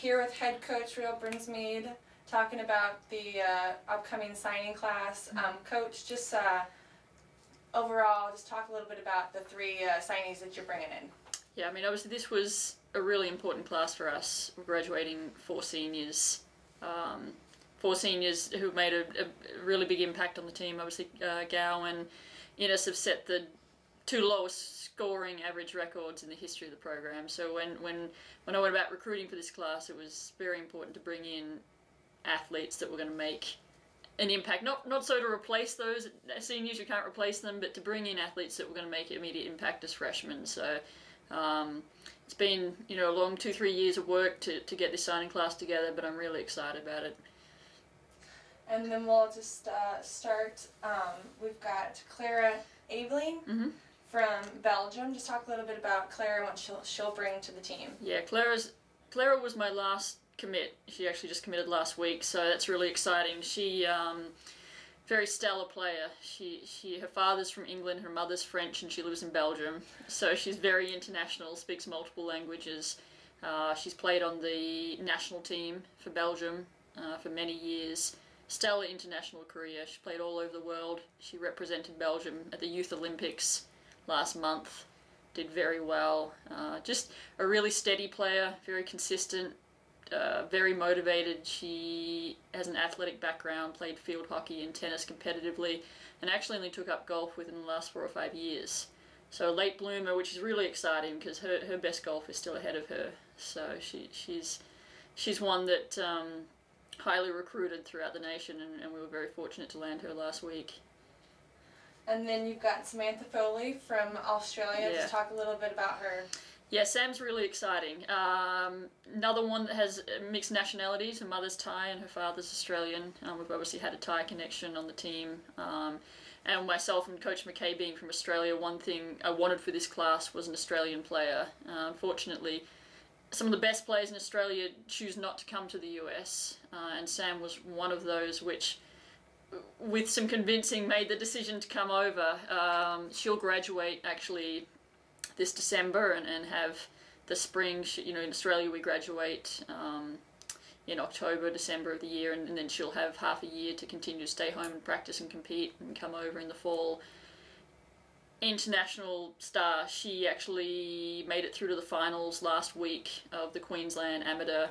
here with head coach Rhyll Brinsmead, talking about the upcoming signing class. Coach, just overall, just talk a little bit about the three signees that you're bringing in. Yeah, I mean, obviously this was a really important class for us. We're graduating four seniors who made a really big impact on the team. Obviously, Gow and Innes have set the two lowest scoring average records in the history of the program. So when I went about recruiting for this class, it was very important to bring in athletes that were going to make an impact. Not so to replace those seniors, you can't replace them, but to bring in athletes that were going to make immediate impact as freshmen. So it's been a long 2-3 years of work to get this signing class together, but I'm really excited about it. And then we'll just start. We've got Clara Evening from Belgium. Just talk a little bit about Clara and what she'll bring to the team. Yeah, Clara was my last commit. She actually just committed last week, so that's really exciting. She very stellar player. Her father's from England, her mother's French, and she lives in Belgium. So she's very international, speaks multiple languages. She's played on the national team for Belgium for many years. Stellar international career. She played all over the world. She represented Belgium at the Youth Olympics last month. Did very well. Just a really steady player, very consistent, very motivated. She has an athletic background, played field hockey and tennis competitively, and actually only took up golf within the last 4 or 5 years. So a late bloomer, which is really exciting because her best golf is still ahead of her. So she's one that highly recruited throughout the nation, and we were very fortunate to land her last week. And then you've got Samantha Foley from Australia. Yeah. Just talk a little bit about her. Yeah, Sam's really exciting. Another one that has mixed nationalities. Her mother's Thai and her father's Australian. We've obviously had a Thai connection on the team. And myself and Coach McKay being from Australia, one thing I wanted for this class was an Australian player. Unfortunately, some of the best players in Australia choose not to come to the US, and Sam was one of those which, with some convincing, made the decision to come over. She'll graduate actually this December and have the spring. In Australia we graduate in October, December of the year, and then she'll have half a year to continue to stay home and practice and compete and come over in the fall. International star. She actually made it through to the finals last week of the Queensland Amateur,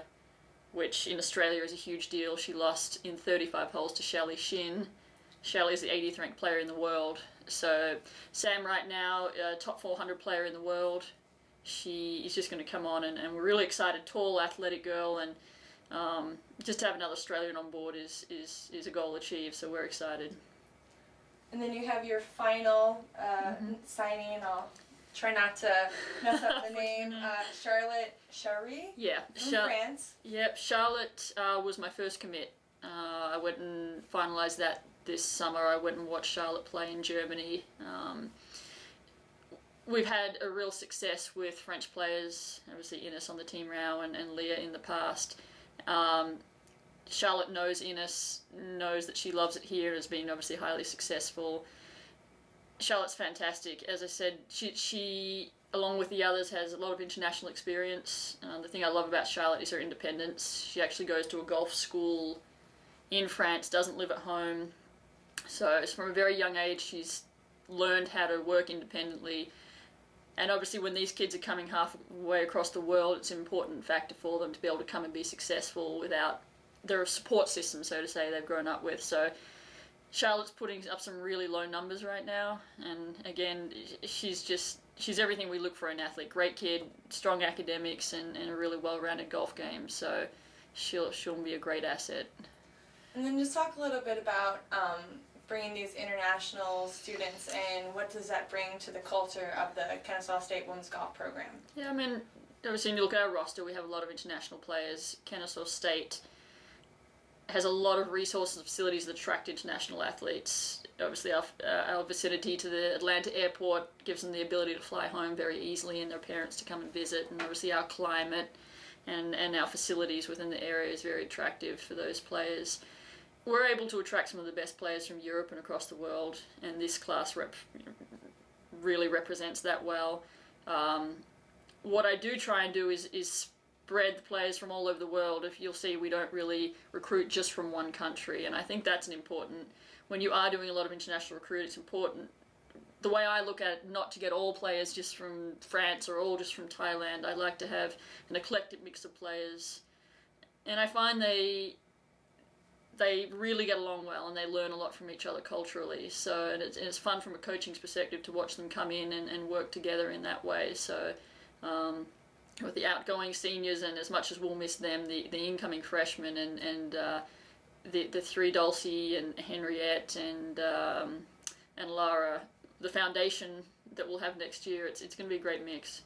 which in Australia is a huge deal. She lost in 35 holes to Shelley Shin. Shelley is the 80th ranked player in the world. So Sam right now, top 400 player in the world. She is just going to come on, and we're really excited. Tall, athletic girl, and just to have another Australian on board is a goal achieved, so we're excited. And then you have your final signing. I'll try not to mess up the name. Charlotte Chary. Yeah, from France. Yep, Charlotte was my first commit. I went and finalised that this summer. I went and watched Charlotte play in Germany. We've had a real success with French players, obviously Innes on the team now and Leah in the past. Charlotte knows Innes, knows that she loves it here, has been obviously highly successful. Charlotte's fantastic. As I said, she along with the others, has a lot of international experience. The thing I love about Charlotte is her independence. She actually goes to a golf school in France, doesn't live at home. So from a very young age, she's learned how to work independently. And obviously when these kids are coming halfway across the world, it's an important factor for them to be able to come and be successful without their support system, so to say, they've grown up with. So Charlotte's putting up some really low numbers right now, and again, she's everything we look for in an athlete. Great kid, strong academics, and a really well-rounded golf game. So she'll be a great asset. And then just talk a little bit about bringing these international students in. What does that bring to the culture of the Kennesaw State women's golf program? Yeah, I mean, obviously, when you look at our roster, we have a lot of international players. Kennesaw State has a lot of resources and facilities that attract international athletes. Obviously, our vicinity to the Atlanta airport gives them the ability to fly home very easily and their parents to come and visit. And obviously, our climate and our facilities within the area is very attractive for those players. We're able to attract some of the best players from Europe and across the world, and this class really represents that well. What I do try and do is bred the players from all over the world. If you'll see, we don't really recruit just from one country, and I think that's an important, when you are doing a lot of international recruiting, it's important, the way I look at it, not to get all players just from France or all just from Thailand. I like to have an eclectic mix of players, and I find they really get along well, and they learn a lot from each other culturally. So, and it's fun from a coaching's perspective to watch them come in and work together in that way. So, with the outgoing seniors, and as much as we'll miss them, the incoming freshmen and the three, Dulcie and Henriette and Lara, the foundation that we'll have next year, it's going to be a great mix.